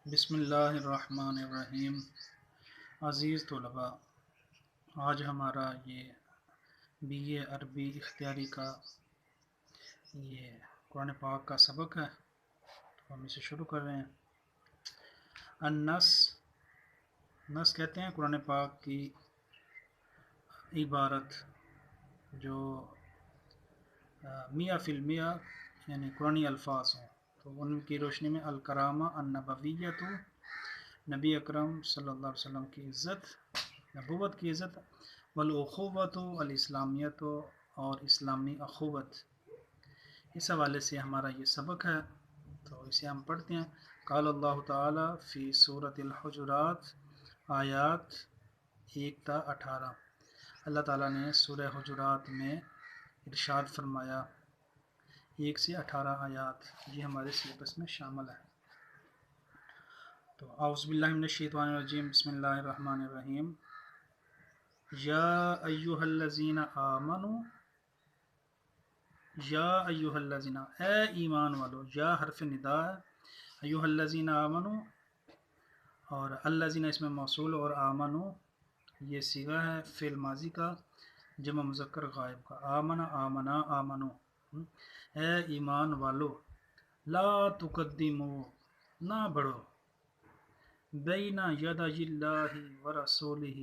بسم اللہ الرحمن الرحیم۔ عزیز طلباء، آج ہمارا یہ بی اے عربی اختیاری کا یہ قرآن پاک کا سبق ہے، تو ہم اسے شروع کر رہے ہیں۔ النص، نص کہتے ہیں قرآن پاک کی عبارت جو 100% یعنی قرآنی الفاظ ہوں، تو ان کی روشنی میں الکرامہ النبویۃ، نبی اکرم صلی اللہ علیہ وسلم کی عزت، نبوت کی عزت، والاخوۃ الاسلامیت، اور اسلامی اخوت، اس حوالے سے ہمارا یہ سبق ہے، تو اسے ہم پڑھتے ہیں۔ قال اللہ تعالی فی سورۃ الحجرات، آیات 1 تا 18۔ اللہ تعالیٰ نے سورہ حجرات میں ارشاد فرمایا، 1 سے 18 آیات، یہ ہمارے سلیبس میں شامل ہے۔ تو اعوذ باللہ من الشیطان الرجیم، بسم اللہ الرحمن الرحیم۔ یا ایہا الذین آمنوا، یا ایہا الذین، اے ایمان والو، یا حرف ندا ہے، ایہا الذین آمنوا، اور الذین اس میں موصول، اور آمنو یہ صیغہ ہے فعل ماضی کا جمع مذکر غائب کا، آمنا آمنا آمنو، اے ایمان والو، لا تقدمو نہ بڑھو، بین یدی اللہ ورسولہ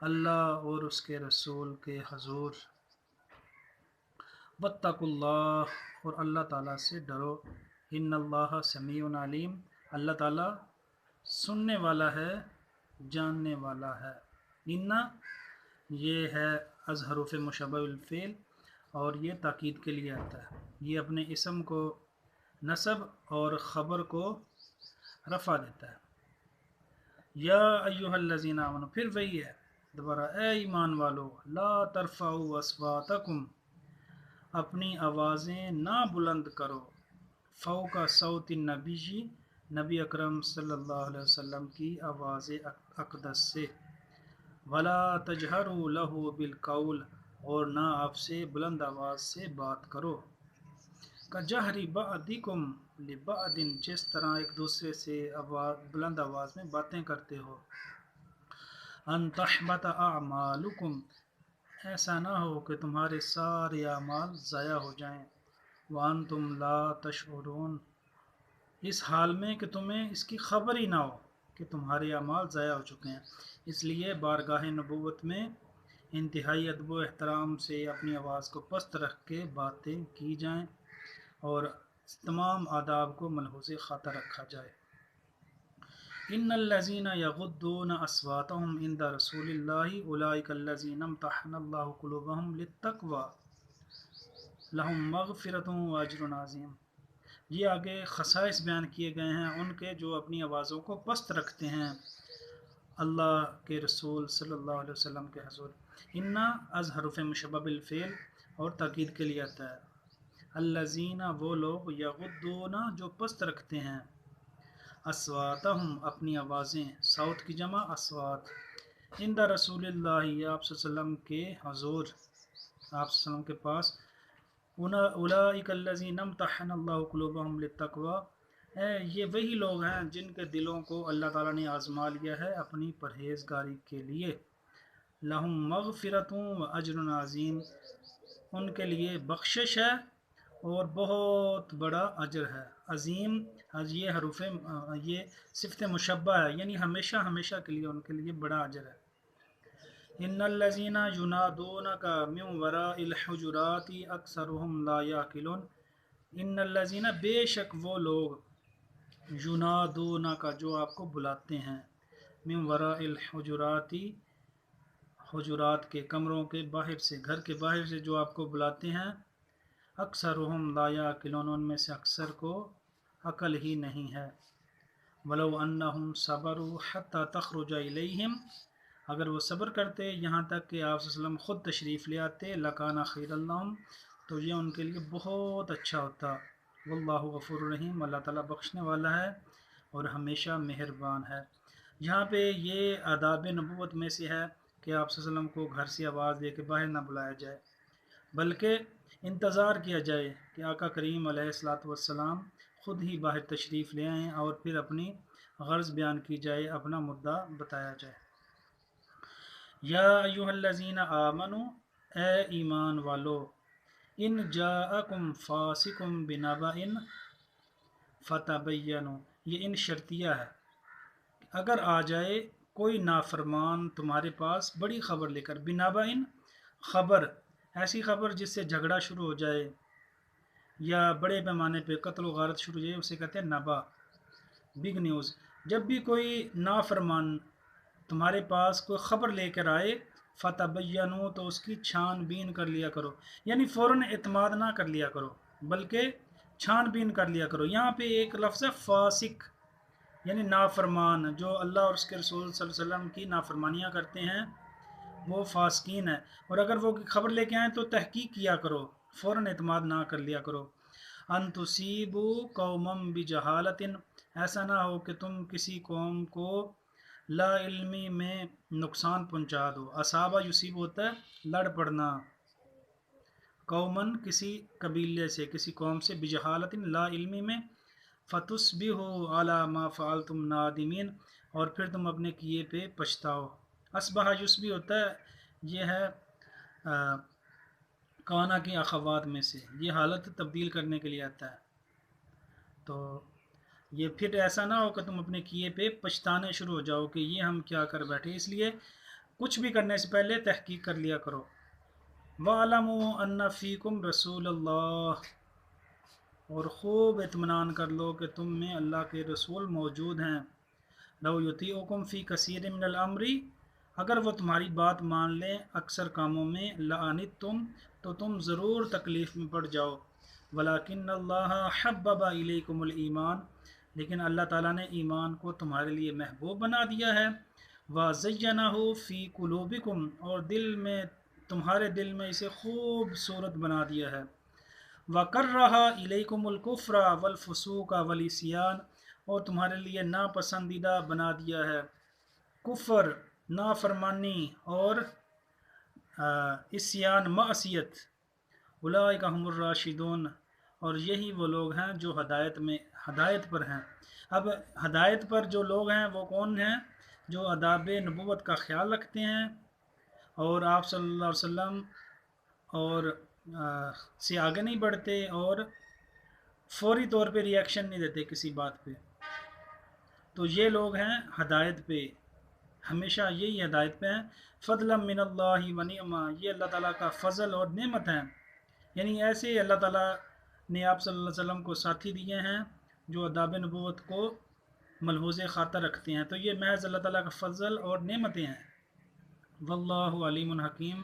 اللہ اور اس کے رسول کے حضور، واتقوا اللہ اور اللہ تعالیٰ سے ڈرو، ان اللہ سمیع علیم اللہ تعالیٰ سننے والا ہے، جاننے والا ہے۔ ان یہ ہے از حروف مشبہ الفعل، اور یہ تاکید کے لیے آتا ہے، یہ اپنے اسم کو نصب اور خبر کو رفع دیتا ہے۔ یا ایہا الذین آمنوا، پھر وہی ہے دوبارہ، اے ایمان والو، لا ترفعوا اصواتکم، اپنی آوازیں نہ بلند کرو، فوق صوت النبی، نبی اکرم صلی اللہ علیہ وسلم کی آواز اقدس سے، ولا تجہروا لہ بالقول، اور نہ آپ سے بلند آواز سے بات کرو، کجہر بعضکم لبعض، جس طرح ایک دوسرے سے بلند آواز میں باتیں کرتے ہو، ان تحبط اعمالکم، ایسا نہ ہو کہ تمہارے سارے اعمال ضائع ہو جائیں، وانتم لا تشعرون، اس حال میں کہ تمہیں اس کی خبر ہی نہ ہو کہ تمہارے اعمال ضائع ہو چکے ہیں۔ اس لیے بارگاہ نبوت میں انتہائی ادب و احترام سے اپنی آواز کو پست رکھ کے باتیں کی جائیں، اور تمام آداب کو ملحوظ خاطر رکھا جائے۔ ان الذین یغضون اصواتهم عند رسول اللہ اولئک الذین امتحن اللہ قلوبهم للتقوی لہم مغفرۃ واجر عظیم۔ یہ آگے خصائص بیان کیے گئے ہیں ان کے جو اپنی آوازوں کو پست رکھتے ہیں اللہ کے رسول صلی اللہ علیہ وسلم کے حضور۔ ان از حروف مشبہ بالفعل اور تاکید کے لیے آتا ہے۔ الذین وہ لوگ، یغضون جو پست رکھتے ہیں، اصواتہم اپنی آوازیں، صوت کی جمع اصوات، عند رسول اللہ آپ صلی اللہ علیہ وسلم کے حضور، آپ صلی اللہ علیہ وسلم کے پاس، اولئک الذین امتحن اللہ قلوبہم للتقوی، یہ وہی لوگ ہیں جن کے دلوں کو اللہ تعالیٰ نے آزما لیا ہے اپنی پرہیزگاری کے لیے، لہم مغفرۃ و اجر عظیم، ان کے لیے بخشش ہے اور بہت بڑا اجر ہے۔ عظیم، یہ حروف یہ صفت مشبہ ہے، یعنی ہمیشہ ہمیشہ کے لیے ان کے لیے بڑا اجر ہے۔ ان الذین ینادونک من وراء الحجرات اکثرهم لا یعقلون، ان الذین بے شک وہ لوگ، ینادونک جو آپ کو بلاتے ہیں، من وراء الحجرات حجرات کے کمروں کے باہر سے، گھر کے باہر سے جو آپ کو بلاتے ہیں، اکثرهم لا یعقلون ان میں سے اکثر کو عقل ہی نہیں ہے۔ ولو انہم صبروا حتی تخرج الیہم، اگر وہ صبر کرتے یہاں تک کہ آپ صلی اللہ علیہ وسلم خود تشریف لے آتے، لکان خیر لہم، تو یہ ان کے لیے بہت اچھا ہوتا، واللہ غفور الرحیم اللہ تعالیٰ بخشنے والا ہے اور ہمیشہ مہربان ہے۔ یہاں پہ یہ آداب نبوت میں سے ہے کہ آپ صلی اللہ علیہ وسلم کو گھر سے آواز دے کے باہر نہ بلایا جائے، بلکہ انتظار کیا جائے کہ آقا کریم علیہ الصلوۃ والسلام خود ہی باہر تشریف لے آئیں اور پھر اپنی غرض بیان کی جائے، اپنا مدعا بتایا جائے۔ یا ایھا الذین آمنو، اے ایمان والو، ان جاءکم فاسق بنبأ فتبینوا، یہ ان شرطیہ ہے، اگر آ جائے کوئی نافرمان تمہارے پاس بڑی خبر لے کر، بنبأ خبر، ایسی خبر جس سے جھگڑا شروع ہو جائے یا بڑے پیمانے پہ قتل و غارت شروع ہو جائے، اسے کہتے ہیں نبا، بگ نیوز۔ جب بھی کوئی نافرمان تمہارے پاس کوئی خبر لے کر آئے، فتبینوا، تو اس کی چھان بین کر لیا کرو، یعنی فوراً اعتماد نہ کر لیا کرو بلکہ چھان بین کر لیا کرو۔ یہاں پہ ایک لفظ ہے فاسق، یعنی نافرمان، جو اللہ اور اس کے رسول صلی اللہ علیہ وسلم کی نافرمانیاں کرتے ہیں وہ فاسقین ہیں، اور اگر وہ خبر لے کے آئیں تو تحقیق کیا کرو، فوراً اعتماد نہ کر لیا کرو۔ ان تصیبوا قوما بجہالۃ، ایسا نہ ہو کہ تم کسی قوم کو لا علمی میں نقصان پہنچا دو۔ اصابہ یصیب ہوتا ہے لڑ پڑنا، قومن کسی قبیلے سے، کسی قوم سے، بجہالۃ لا علمی میں، فتصبحوا علی ما فعلتم نادمین، اور پھر تم اپنے کیے پہ پچھتاؤ۔ اصبح یصبح ہوتا ہے، یہ ہے کانا کی اخوات میں سے، یہ حالت تبدیل کرنے کے لیے آتا ہے۔ تو یہ پھر ایسا نہ ہو کہ تم اپنے کیے پہ پچھتانے شروع ہو جاؤ کہ یہ ہم کیا کر بیٹھے، اس لیے کچھ بھی کرنے سے پہلے تحقیق کر لیا کرو۔ وَاعْلَمُوا أَنَّ فِيكُمْ رَسُولَ اللَّهِ، اور خوب اطمینان کر لو کہ تم میں اللہ کے رسول موجود ہیں۔ لَوْ يُطِيعُكُمْ فِي كَثِيرٍ مِّنَ الْأَمْرِ، اگر وہ تمہاری بات مان لیں اکثر کاموں میں، لَأَنِتُّمْ، تو تم ضرور تکلیف میں پڑ جاؤ۔ وَلَكِنَّ اللَّهَ حَبَّبَ إِلَيْكُمُ الْإِيمَانَ، لیکن اللہ تعالیٰ نے ایمان کو تمہارے لیے محبوب بنا دیا ہے۔ وَزَيَّنَهُ فِي قُلُوبِكُمْ، اور تمہارے دل میں اسے خوبصورت بنا دیا ہے۔ وَكَرَّهَ إِلَيْكُمُ الْكُفْرَ وَالْفُسُوقَ وَالْعِصْيَانَ، اور تمہارے لیے ناپسندیدہ بنا دیا ہے کفر، نافرمانی اور عصیان، معصیت۔ اولئک هم الراشدون، اور یہی وہ لوگ ہیں جو ہدایت پر ہیں۔ اب ہدایت پر جو لوگ ہیں وہ کون ہیں؟ جو آداب نبوت کا خیال رکھتے ہیں اور آپ صلی اللہ علیہ وسلم اور سے آگے نہیں بڑھتے اور فوری طور پہ ریئیکشن نہیں دیتے کسی بات پہ، تو یہ لوگ ہیں ہدایت پہ، ہمیشہ یہی ہدایت پہ ہیں۔ فضلا من اللہ ونعما، یہ اللہ تعالیٰ کا فضل اور نعمت ہے، یعنی ایسے اللہ تعالیٰ نے آپ صلی اللہ علیہ وسلم کو ساتھی دیے ہیں جو آداب نبوت کو ملحوظ خاطر رکھتے ہیں، تو یہ محض اللہ تعالیٰ کا فضل اور نعمتیں ہیں۔ واللہ علیم حکیم،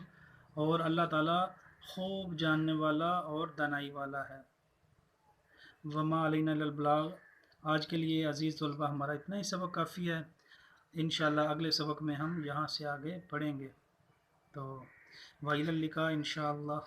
اور اللہ تعالیٰ خوب جاننے والا اور دانائی والا ہے۔ وما علینا الا البلاغ، آج کے لیے عزیز طلبہ ہمارا اتنا ہی سبق کافی ہے، انشاءاللہ اگلے سبق میں ہم یہاں سے آگے پڑھیں گے۔ تو وإلی اللقاء انشاءاللہ۔